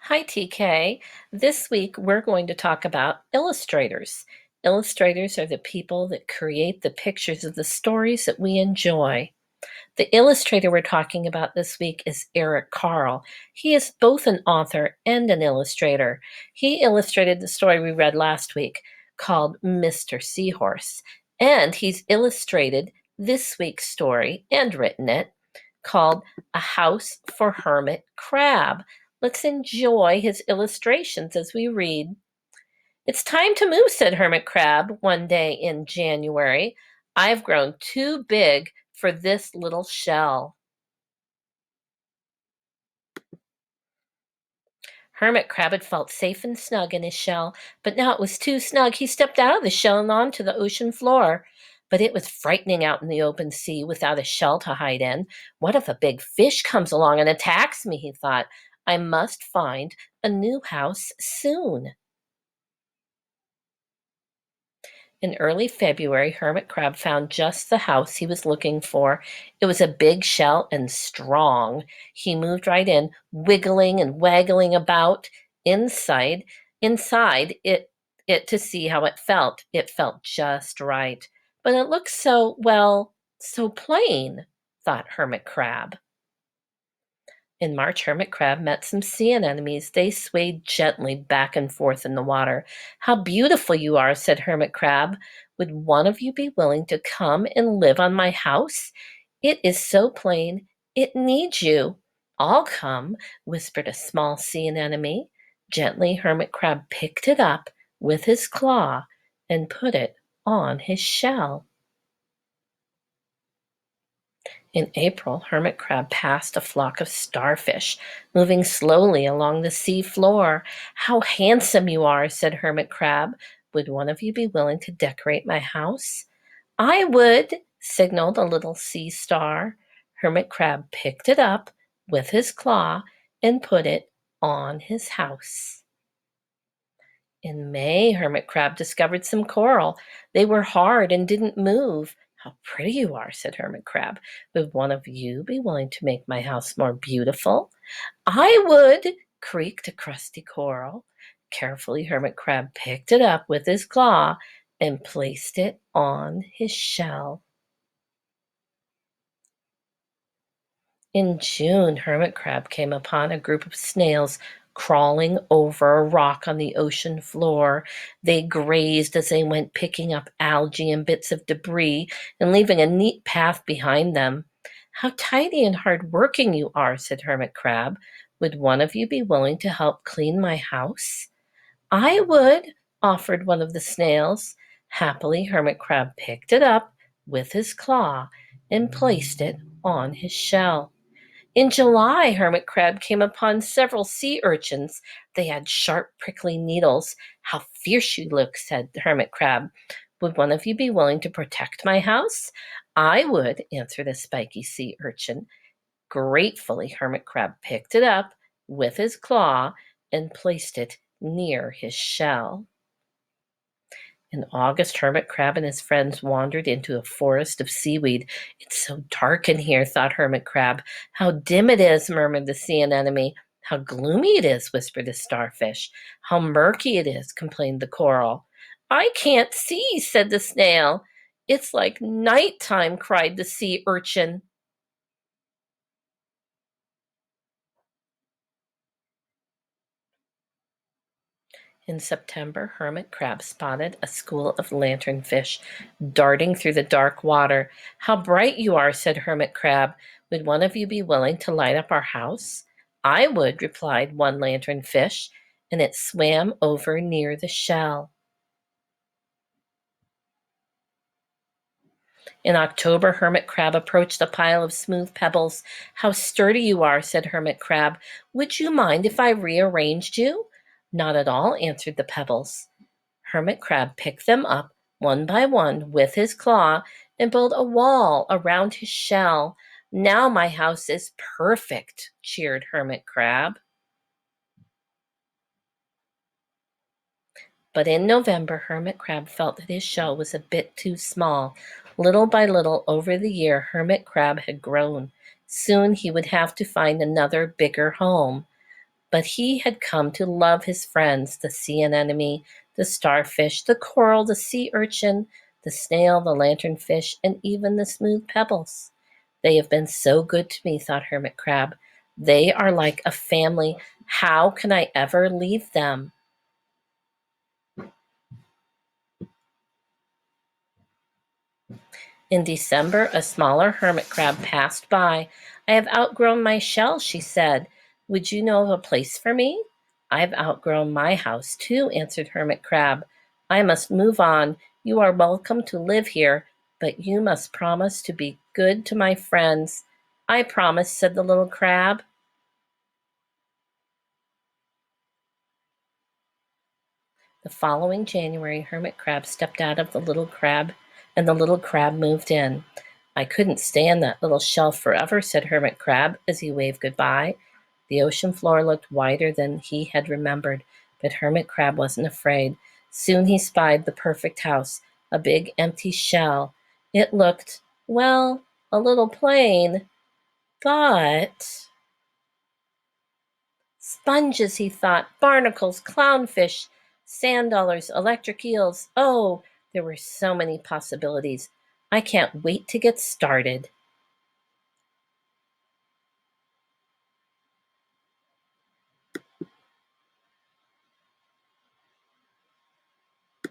Hi, TK. This week we're going to talk about illustrators. Illustrators are the people that create the pictures of the stories that we enjoy. The illustrator we're talking about this week is Eric Carle. He is both an author and an illustrator. He illustrated the story we read last week called Mr. Seahorse, and he's illustrated this week's story and written it called A House for Hermit Crab. Let's enjoy his illustrations as we read. It's time to move, said Hermit Crab one day in January. I've grown too big for this little shell. Hermit Crab had felt safe and snug in his shell, but now it was too snug. He stepped out of the shell and onto the ocean floor. But it was frightening out in the open sea without a shell to hide in. What if a big fish comes along and attacks me, he thought. I must find a new house soon. In early February, Hermit Crab found just the house he was looking for. It was a big shell and strong. He moved right in, wiggling and waggling about inside it to see how it felt. It felt just right. But it looked so, well, so plain, thought Hermit Crab. In March, Hermit Crab met some sea anemones. They swayed gently back and forth in the water. How beautiful you are, said Hermit Crab. Would one of you be willing to come and live on my house? It is so plain, it needs you. I'll come, whispered a small sea anemone. Gently, Hermit Crab picked it up with his claw and put it on his shell. In April, Hermit Crab passed a flock of starfish, moving slowly along the sea floor. How handsome you are, said Hermit Crab. Would one of you be willing to decorate my house? I would, signaled a little sea star. Hermit Crab picked it up with his claw and put it on his house. In May, Hermit Crab discovered some coral. They were hard and didn't move. How pretty you are, said Hermit Crab. Would one of you be willing to make my house more beautiful? I would, creaked a crusty coral. Carefully, Hermit Crab picked it up with his claw and placed it on his shell. In June, Hermit Crab came upon a group of snails crawling over a rock on the ocean floor. They grazed as they went, picking up algae and bits of debris and leaving a neat path behind them. How tidy and hard-working you are, said Hermit Crab. Would one of you be willing to help clean my house? I would, offered one of the snails. Happily, Hermit Crab picked it up with his claw and placed it on his shell. In July, Hermit Crab came upon several sea urchins. They had sharp, prickly needles. How fierce you look, said the Hermit Crab. Would one of you be willing to protect my house? I would, answered a spiky sea urchin. Gratefully, Hermit Crab picked it up with his claw and placed it near his shell. In August, Hermit Crab and his friends wandered into a forest of seaweed. It's so dark in here, thought Hermit Crab. How dim it is, murmured the sea anemone. How gloomy it is, whispered the starfish. How murky it is, complained the coral. I can't see, said the snail. It's like nighttime, cried the sea urchin. In September, Hermit Crab spotted a school of lanternfish darting through the dark water. How bright you are, said Hermit Crab. Would one of you be willing to light up our house? I would, replied one lanternfish, and it swam over near the shell. In October, Hermit Crab approached a pile of smooth pebbles. How sturdy you are, said Hermit Crab. Would you mind if I rearranged you? Not at all, answered the pebbles. Hermit Crab picked them up one by one with his claw and built a wall around his shell. Now my house is perfect, cheered Hermit Crab. But in November, Hermit Crab felt that his shell was a bit too small. Little by little over the year, Hermit Crab had grown. Soon he would have to find another bigger home. But he had come to love his friends, the sea anemone, the starfish, the coral, the sea urchin, the snail, the lanternfish, and even the smooth pebbles. They have been so good to me, thought Hermit Crab. They are like a family. How can I ever leave them? In December, a smaller hermit crab passed by. I have outgrown my shell, she said. Would you know of a place for me? I've outgrown my house, too, answered Hermit Crab. I must move on. You are welcome to live here, but you must promise to be good to my friends. I promise, said the little crab. The following January, Hermit Crab stepped out of the little crab, and the little crab moved in. I couldn't stay on that little shelf forever, said Hermit Crab as he waved goodbye. The ocean floor looked wider than he had remembered, but Hermit Crab wasn't afraid. Soon he spied the perfect house, a big empty shell. It looked, well, a little plain, but sponges, he thought, barnacles, clownfish, sand dollars, electric eels. Oh, there were so many possibilities. I can't wait to get started.